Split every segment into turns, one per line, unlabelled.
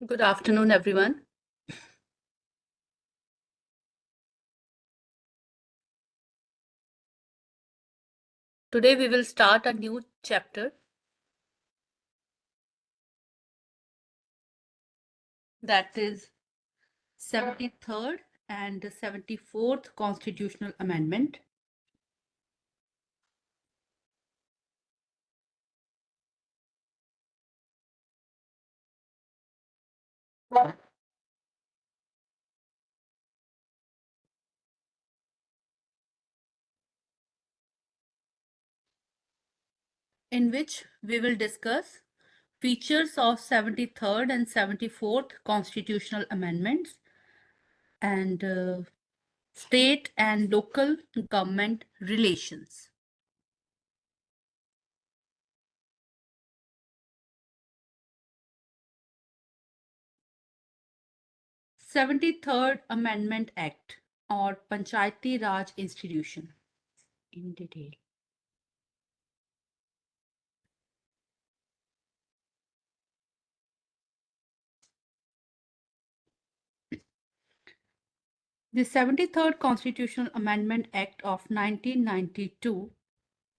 Good afternoon, everyone. Today we will start a new chapter, that is 73rd and 74th Constitutional Amendment. In which we will discuss features of 73rd and 74th Constitutional Amendments and state and local government relations. Seventy-third Amendment Act or Panchayati Raj Institution in detail. The 73rd Constitutional Amendment Act of 1992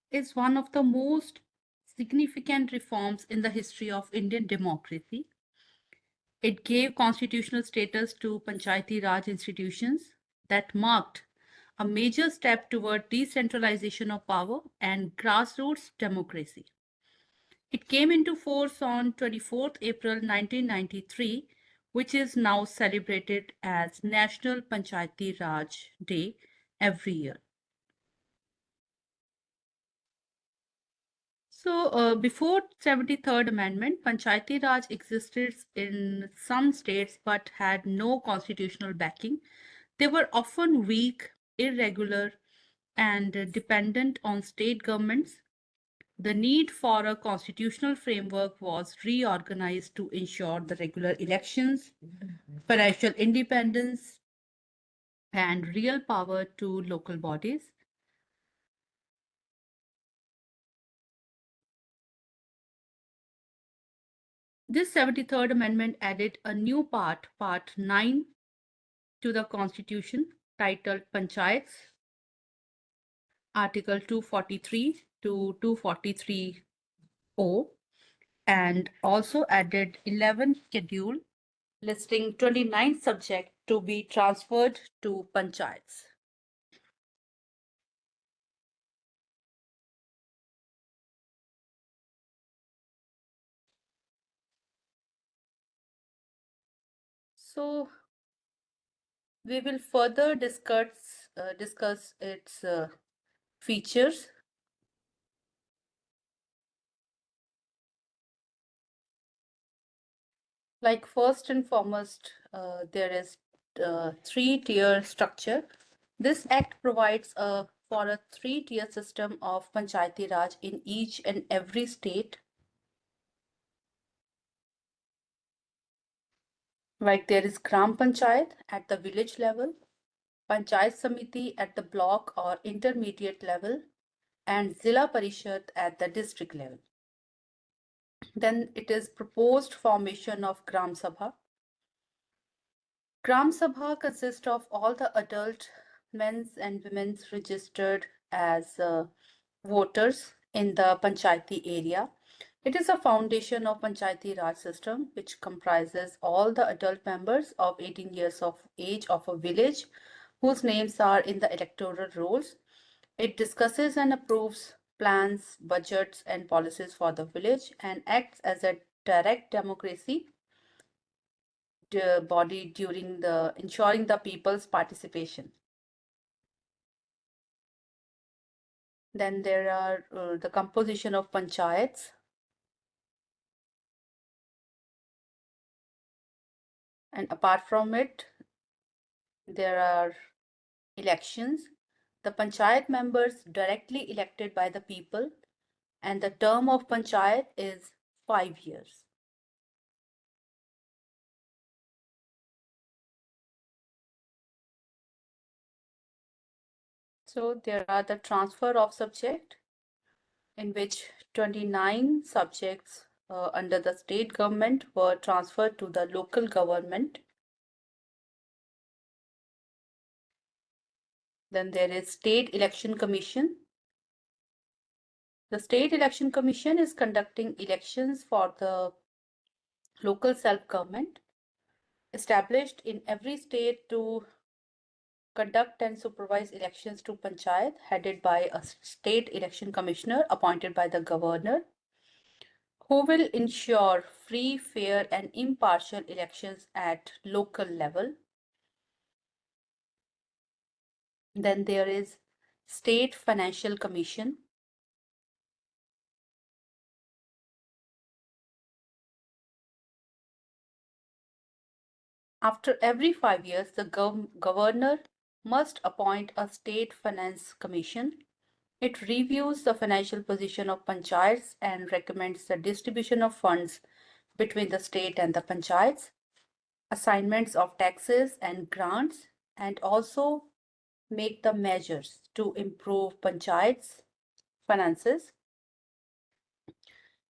is one of the most significant reforms in the history of Indian democracy. It gave constitutional status to Panchayati Raj institutions that marked a major step toward decentralization of power and grassroots democracy. It came into force on 24th April 1993, which is now celebrated as National Panchayati Raj Day every year. So, before 73rd Amendment, Panchayati Raj existed in some states but had no constitutional backing. They were often weak, irregular, and dependent on state governments. The need for a constitutional framework was reorganized to ensure the regular elections, financial independence, and real power to local bodies. This 73rd Amendment added a new Part 9, to the Constitution titled Panchayats, Article 243 to 243O, and also added 11th schedule listing 29 subjects to be transferred to panchayats. So we will further discuss its features. Like first and foremost, there is three-tier structure. This act provides for a three-tier system of Panchayati Raj in each and every state. Like there is Gram Panchayat at the village level, Panchayat Samiti at the block or intermediate level, and Zilla Parishad at the district level. Then it is proposed formation of Gram Sabha. Gram Sabha consists of all the adult men's and women's registered as voters in the Panchayati area. It is a foundation of Panchayati Raj system which comprises all the adult members of 18 years of age of a village whose names are in the electoral rolls. It discusses and approves plans, budgets, and policies for the village and acts as a direct democracy body during the ensuring the people's participation. Then there are the composition of panchayats, and apart from it, there are elections. The panchayat members directly elected by the people, and the term of panchayat is 5 years. So there are the transfer of subject in which 29 subjects under the state government were transferred to the local government. Then there is State Election Commission. The State Election Commission is conducting elections for the local self-government, established in every state to conduct and supervise elections to panchayat, headed by a state election commissioner appointed by the governor, who will ensure free, fair, and impartial elections at local level. Then there is State Financial Commission. After every 5 years, the governor must appoint a State Finance Commission. It reviews the financial position of panchayats and recommends the distribution of funds between the state and the panchayats, assignments of taxes and grants, and also make the measures to improve panchayats' finances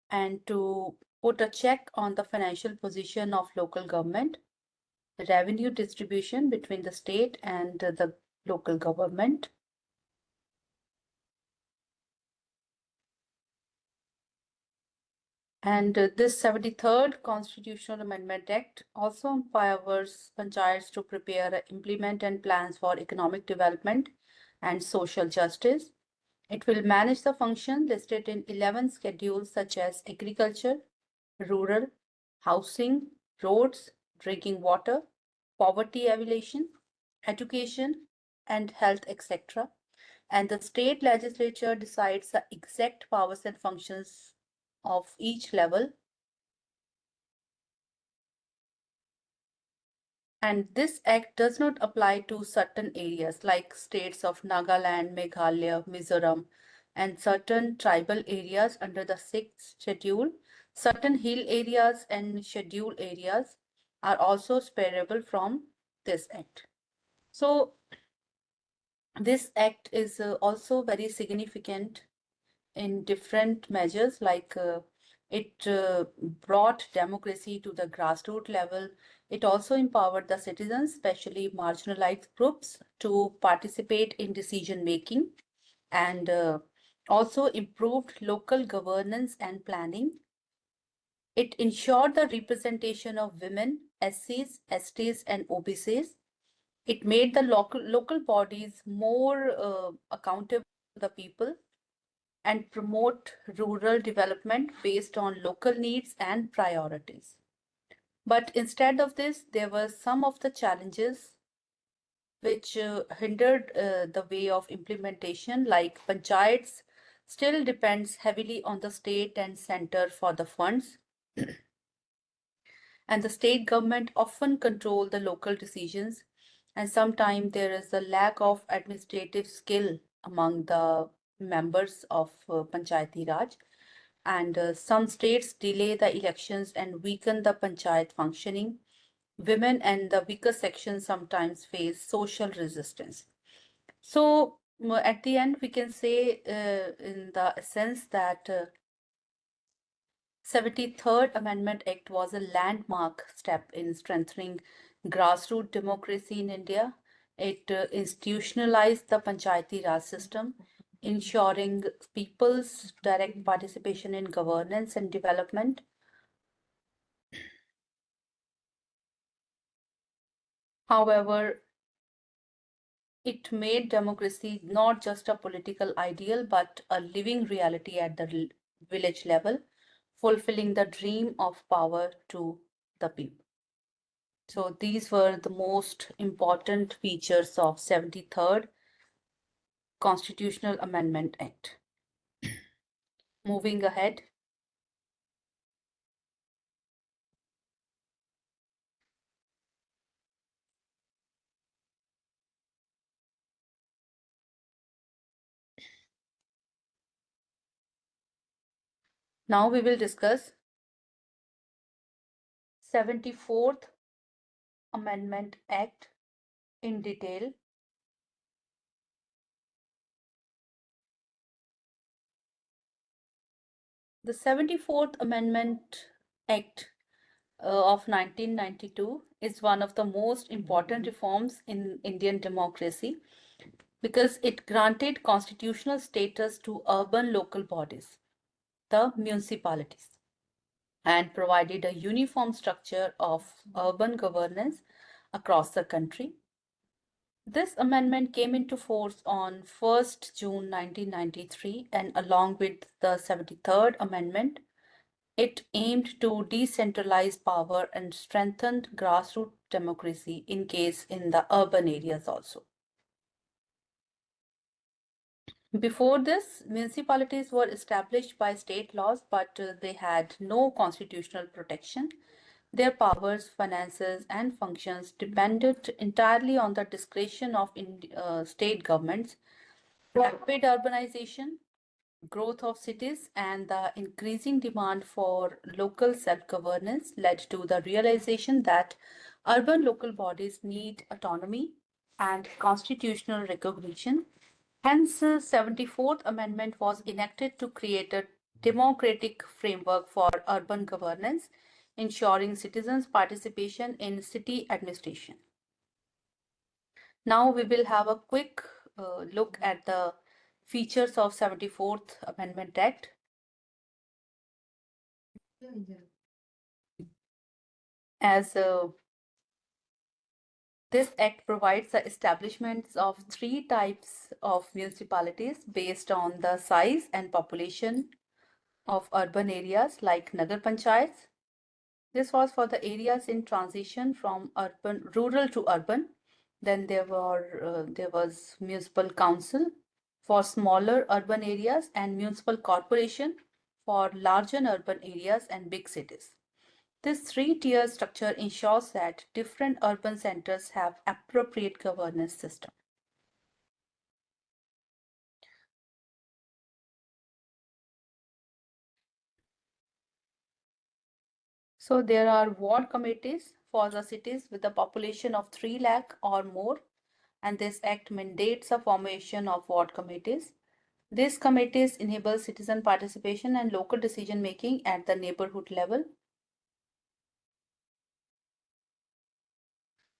and to put a check on the financial position of local government, revenue distribution between the state and the local government. And this 73rd Constitutional Amendment Act also empowers panchayats to prepare, implement, and plans for economic development and social justice. It will manage the functions listed in 11 schedules such as agriculture, rural, housing, roads, drinking water, poverty alleviation, education, and health, etc. And the state legislature decides the exact powers and functions of each level. And this act does not apply to certain areas like states of Nagaland, Meghalaya, Mizoram, and certain tribal areas under the 6th schedule. Certain hill areas and schedule areas are also spareable from this act. So this act is also very significant in different measures, like it brought democracy to the grassroots level. It also empowered the citizens, especially marginalized groups, to participate in decision making, and also improved local governance and planning. It ensured the representation of women, SCs, STs, and OBCs. It made the local bodies more accountable to the people and promote rural development based on local needs and priorities. But instead of this, there were some of the challenges which hindered the way of implementation, like panchayats still depends heavily on the state and center for the funds, and the state government often control the local decisions, and sometimes there is a lack of administrative skill among the members of Panchayati Raj, and some states delay the elections and weaken the panchayat functioning. Women and the weaker sections sometimes face social resistance. So at the end, we can say in the sense that 73rd Amendment Act was a landmark step in strengthening grassroots democracy in India. It institutionalized the Panchayati Raj system, ensuring people's direct participation in governance and development. However, it made democracy not just a political ideal, but a living reality at the village level, fulfilling the dream of power to the people. So these were the most important features of 73rd Constitutional Amendment Act. Moving ahead, now we will discuss 74th Amendment Act in detail. The 74th Amendment Act of 1992 is one of the most important reforms in Indian democracy because it granted constitutional status to urban local bodies, the municipalities, and provided a uniform structure of urban governance across the country. This amendment came into force on 1st June 1993, and along with the 73rd Amendment, it aimed to decentralize power and strengthen grassroots democracy in case in the urban areas also. Before this, municipalities were established by state laws, but they had no constitutional protection. Their powers, finances, and functions depended entirely on the discretion of state governments. Rapid urbanization, growth of cities, and the increasing demand for local self governance led to the realization that urban local bodies need autonomy and constitutional recognition. Hence, the 74th Amendment was enacted to create a democratic framework for urban governance, ensuring citizens' participation in city administration. Now we will have a quick look at the features of 74th Amendment Act. As this act provides the establishments of three types of municipalities based on the size and population of urban areas like Nagar Panchayats. This was for the areas in transition from rural to urban. Then there was municipal council for smaller urban areas and municipal corporation for larger urban areas and big cities. This three-tier structure ensures that different urban centers have appropriate governance system. So there are ward committees for the cities with a population of 3 lakh or more, and this act mandates the formation of ward committees. These committees enable citizen participation and local decision making at the neighborhood level.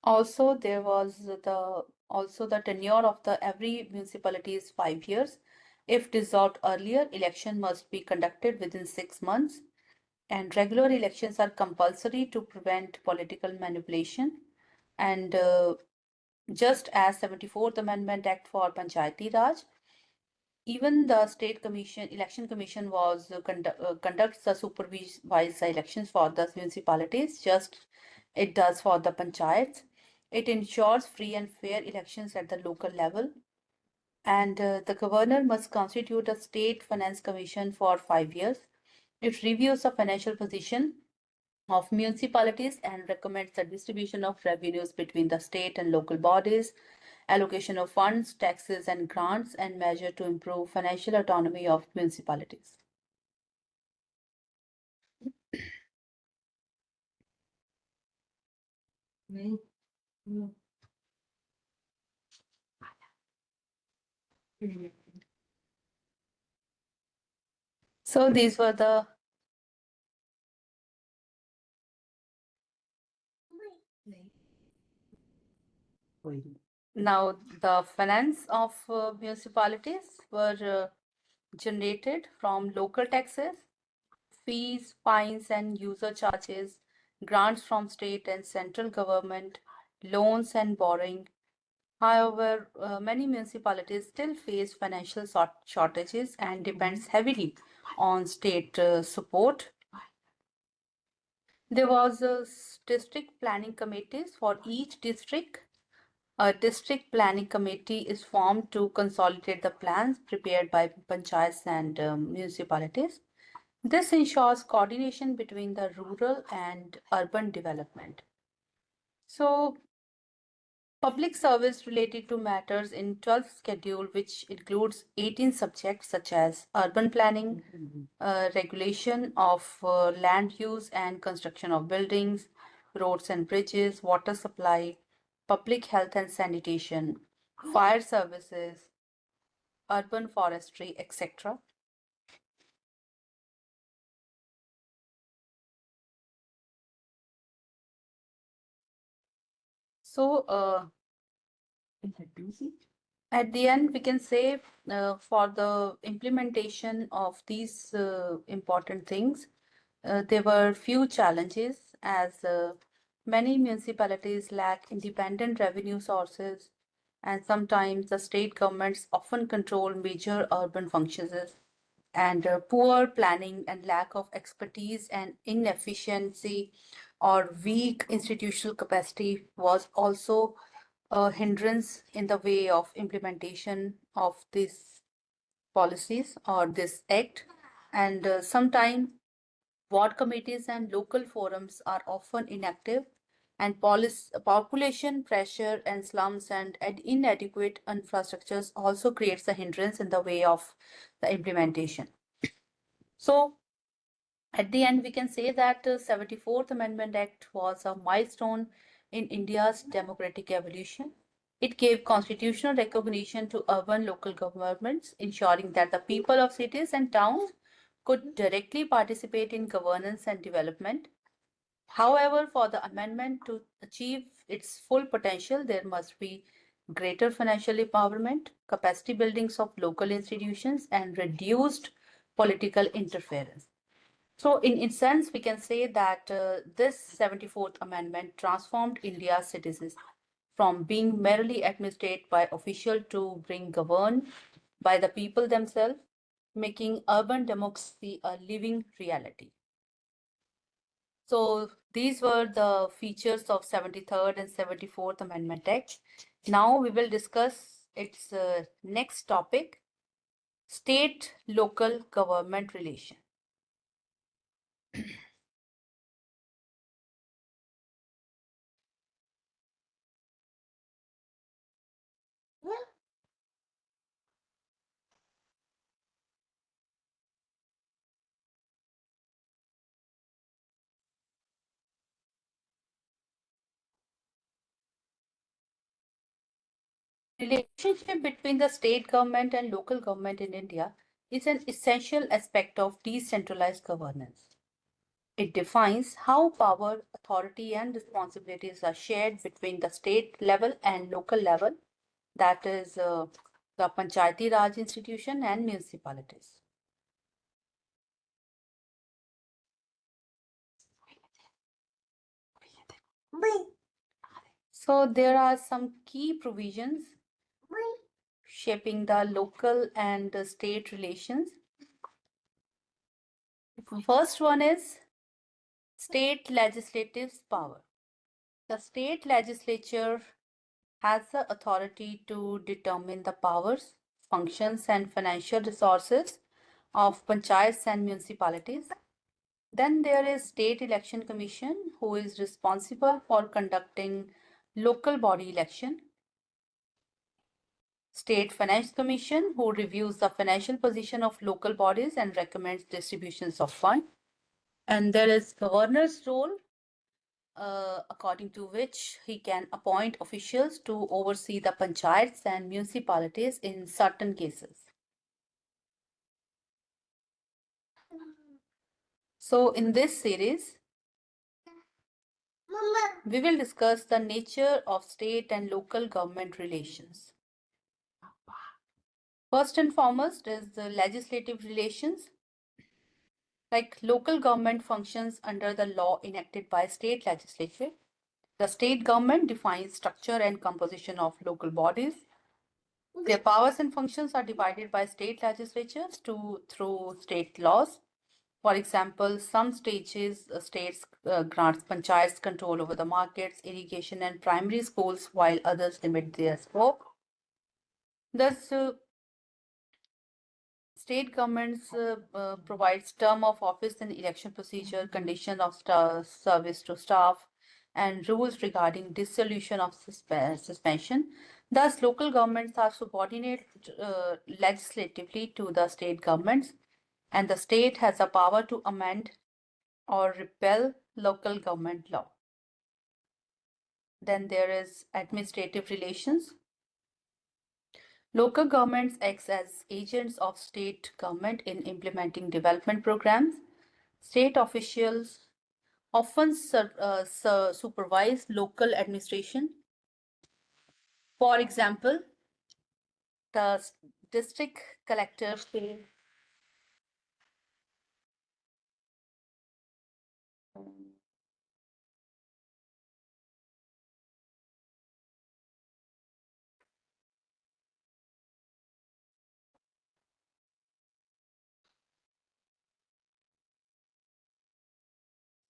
Also, the tenure of the every municipality is 5 years. If dissolved earlier, election must be conducted within 6 months, and regular elections are compulsory to prevent political manipulation. And just as 74th Amendment Act for Panchayati Raj, even the state commission, election commission was conducts the supervise the elections for the municipalities, just it does for the panchayats. It ensures free and fair elections at the local level. And the governor must constitute a state finance commission for 5 years. It reviews the financial position of municipalities and recommends the distribution of revenues between the state and local bodies, allocation of funds, taxes, and grants, and measure to improve financial autonomy of municipalities. So these were the now the finance of municipalities were generated from local taxes, fees, fines, and user charges, grants from state and central government, loans and borrowing. However, many municipalities still face financial shortages and depends heavily on state support. There was a district planning committees for each district. A district planning committee is formed to consolidate the plans prepared by panchayats and municipalities. This ensures coordination between the rural and urban development. So, public service related to matters in 12th schedule, which includes 18 subjects such as urban planning, regulation of land use and construction of buildings, roads and bridges, water supply, public health and sanitation, fire services, urban forestry, etc. So, at the end, we can say for the implementation of these important things, there were few challenges as many municipalities lack independent revenue sources, and sometimes the state governments often control major urban functions, and poor planning and lack of expertise and inefficiency or weak institutional capacity was also a hindrance in the way of implementation of these policies or this act. And sometimes ward committees and local forums are often inactive, and population pressure and slums and inadequate infrastructures also creates a hindrance in the way of the implementation. So at the end, we can say that the 74th Amendment Act was a milestone in India's democratic evolution. It gave constitutional recognition to urban local governments, ensuring that the people of cities and towns could directly participate in governance and development. However, for the amendment to achieve its full potential, there must be greater financial empowerment, capacity buildings of local institutions, and reduced political interference. So, in sense, we can say that this 74th Amendment transformed India's citizens from being merely administered by officials to being governed by the people themselves, making urban democracy a living reality. So, these were the features of 73rd and 74th Amendment Act. Now, we will discuss its next topic, state-local government relation. Relationship between the state government and local government in India is an essential aspect of decentralized governance. It defines how power, authority, and responsibilities are shared between the state level and local level, that is, the Panchayati Raj institution and municipalities. So, there are some key provisions shaping the local and the state relations. First one is state legislative power. The state legislature has the authority to determine the powers, functions, and financial resources of panchayats and municipalities. Then there is State Election Commission, who is responsible for conducting local body election. State Finance Commission, who reviews the financial position of local bodies and recommends distributions of funds. And there is governor's role, according to which he can appoint officials to oversee the panchayats and municipalities in certain cases. So, in this series, we will discuss the nature of state and local government relations. First and foremost is the legislative relations. Like local government functions under the law enacted by state legislature. The state government defines structure and composition of local bodies. Their powers and functions are divided by state legislatures through state laws. For example, some states grants panchayats control over the markets, irrigation, and primary schools, while others limit their scope. Thus, state governments provides term of office and election procedure, condition of service to staff, and rules regarding dissolution of suspension. Thus, local governments are subordinate legislatively to the state governments, and the state has the power to amend or repeal local government law. Then there is administrative relations. Local governments act as agents of state government in implementing development programs. State officials often supervise local administration For example, the district collector pay.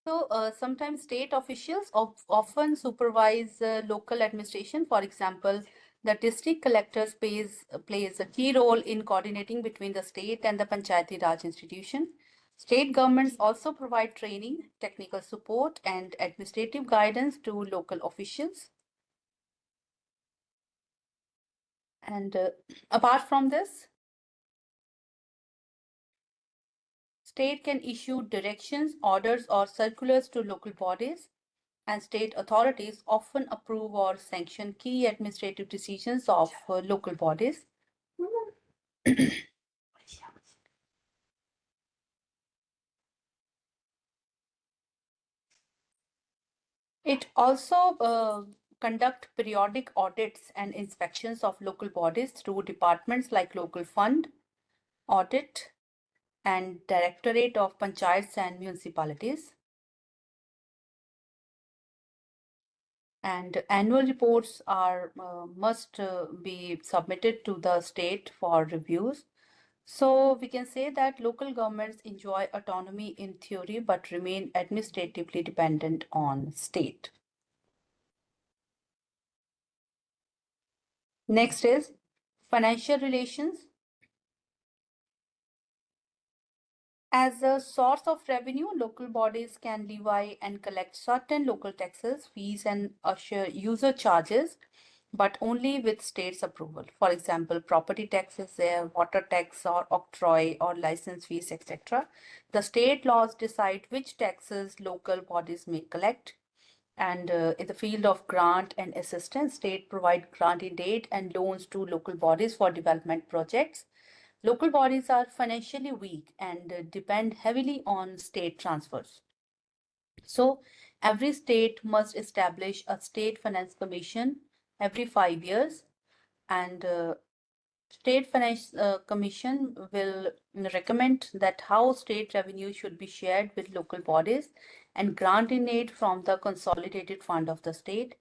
So sometimes state officials often supervise local administration. For example, the district collectors plays a key role in coordinating between the state and the Panchayati Raj institution. State governments also provide training, technical support, and administrative guidance to local officials. And apart from this, state can issue directions, orders, or circulars to local bodies, and state authorities often approve or sanction key administrative decisions of local bodies. It also conduct periodic audits and inspections of local bodies through departments like local fund, audit, and directorate of panchayats and municipalities. And annual reports are must be submitted to the state for reviews. So we can say that local governments enjoy autonomy in theory but remain administratively dependent on state. Next is financial relations. As a source of revenue, local bodies can levy and collect certain local taxes, fees, and usher user charges, but only with state's approval. For example, property taxes, water tax, or octroi, or license fees, etc. The state laws decide which taxes local bodies may collect. And in the field of grant and assistance, state provide grant in aid and loans to local bodies for development projects. Local bodies are financially weak and depend heavily on state transfers. So every state must establish a state finance commission every 5 years, and State Finance Commission will recommend that how state revenue should be shared with local bodies and grant in aid from the consolidated fund of the state.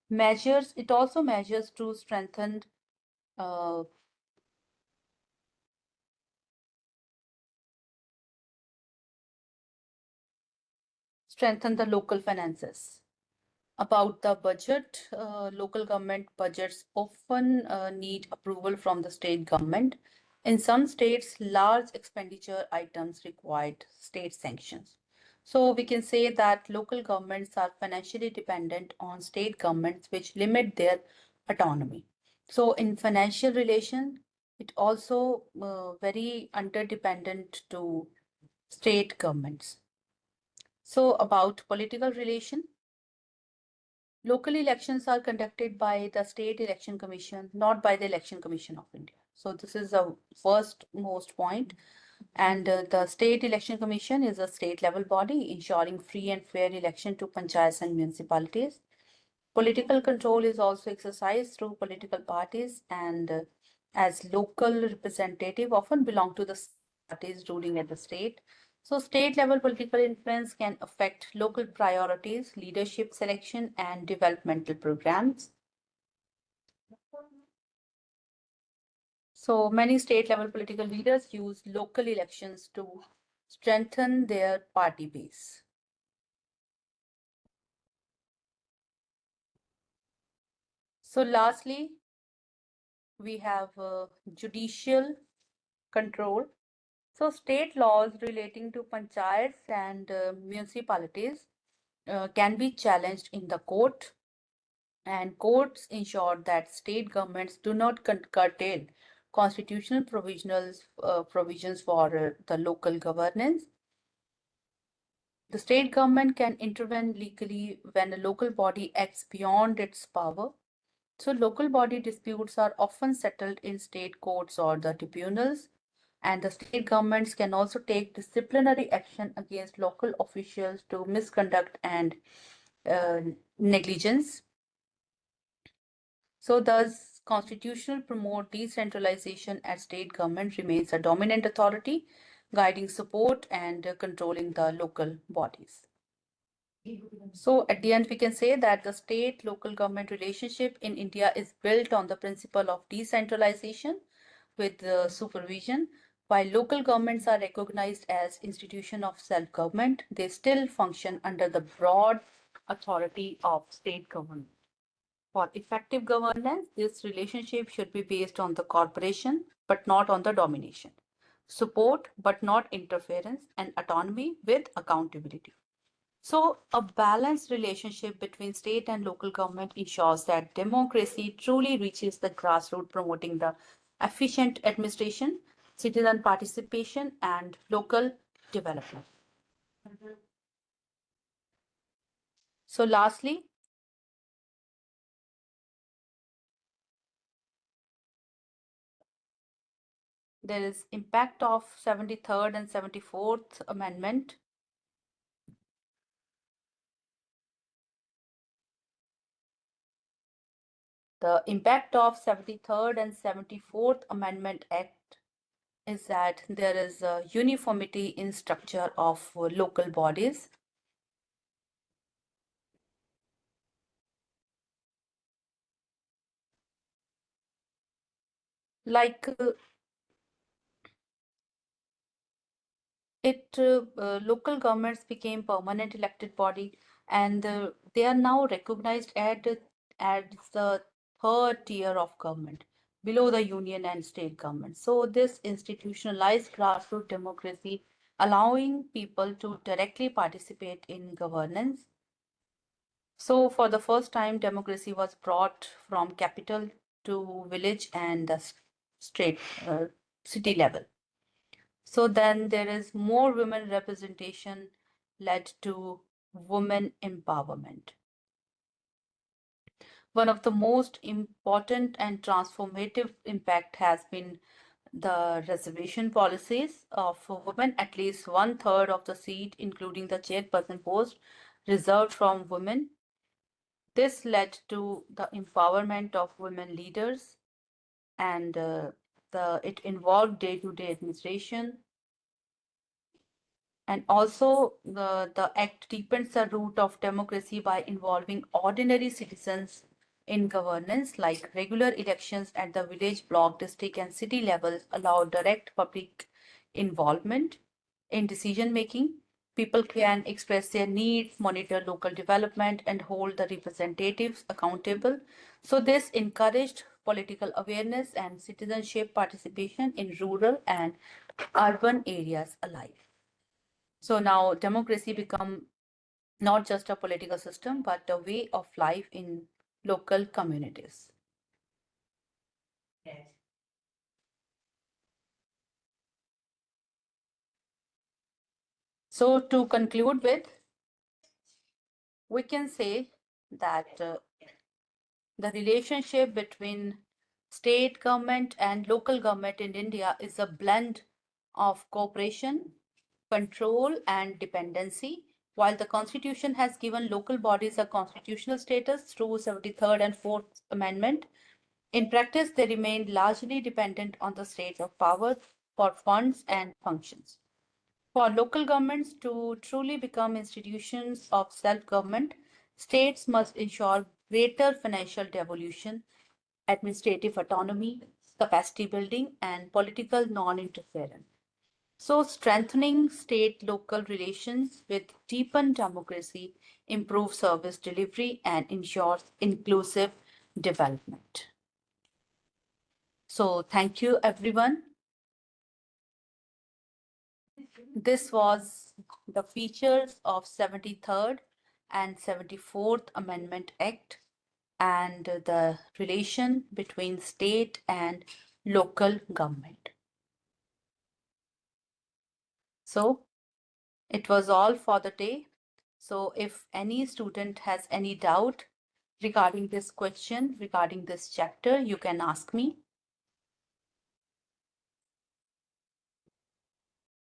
It also measures to uh, strengthen the local finances. About the budget, local government budgets often need approval from the state government. In some states, large expenditure items required state sanctions. So we can say that local governments are financially dependent on state governments, which limit their autonomy. So in financial relation, it also very interdependent to state governments. So about political relation, local elections are conducted by the State Election Commission, not by the Election Commission of India. So this is the first most point. And the State Election Commission is a state level body ensuring free and fair election to panchayats and municipalities. Political control is also exercised through political parties, and as local representative often belong to the parties ruling at the state. So state level political influence can affect local priorities, leadership selection, and developmental programs. So many state level political leaders use local elections to strengthen their party base. So lastly, we have judicial control. So state laws relating to panchayats and municipalities can be challenged in the court, and courts ensure that state governments do not curtail constitutional provisions for the local governance. The state government can intervene legally when a local body acts beyond its power. So local body disputes are often settled in state courts or the tribunals, and the state governments can also take disciplinary action against local officials to misconduct and uh, negligence. So does constitutional promote decentralization as state government remains a dominant authority, guiding support and controlling the local bodies. So at the end, we can say that the state-local government relationship in India is built on the principle of decentralization with supervision. While local governments are recognized as institution of self-government, they still function under the broad authority of state government. For effective governance, this relationship should be based on the cooperation, but not on the domination, support, but not interference, and autonomy with accountability. So, a balanced relationship between state and local government ensures that democracy truly reaches the grassroots, promoting the efficient administration, citizen participation, and local development. So, lastly, there is impact of 73rd and 74th Amendment. The impact of 73rd and 74th Amendment Act is that there is a uniformity in structure of local bodies. Like local governments became permanent elected body, and they are now recognized at the third tier of government, below the union and state government. So this institutionalized grassroots democracy, allowing people to directly participate in governance. So for the first time, democracy was brought from capital to village and the state city level. So then there is more women representation led to women empowerment. One of the most important and transformative impact has been the reservation policies of women. At least one third of the seat, including the chairperson post, reserved from women. This led to the empowerment of women leaders, and it involved day-to-day administration. And also, the act deepens the root of democracy by involving ordinary citizens in governance, like regular elections at the village, block, district, and city levels allow direct public involvement in decision making. People can express their needs, monitor local development, and hold the representatives accountable. So, this encouraged political awareness and citizenship participation in rural and urban areas alike. So now democracy become not just a political system, but a way of life in local communities. So to conclude with, we can say that the relationship between state government and local government in India is a blend of cooperation, control, and dependency. While the Constitution has given local bodies a constitutional status through 73rd and 4th Amendment, in practice, they remain largely dependent on the state of power for funds and functions. For local governments to truly become institutions of self government, states must ensure greater financial devolution, administrative autonomy, capacity building, and political non interference. So, strengthening state local relations with deepened democracy, improve service delivery, and ensures inclusive development. So, thank you, everyone. This was the features of 73rd and 74th Amendment Act and the relation between state and local government. So it was all for the day. So if any student has any doubt regarding this question, regarding this chapter, you can ask me.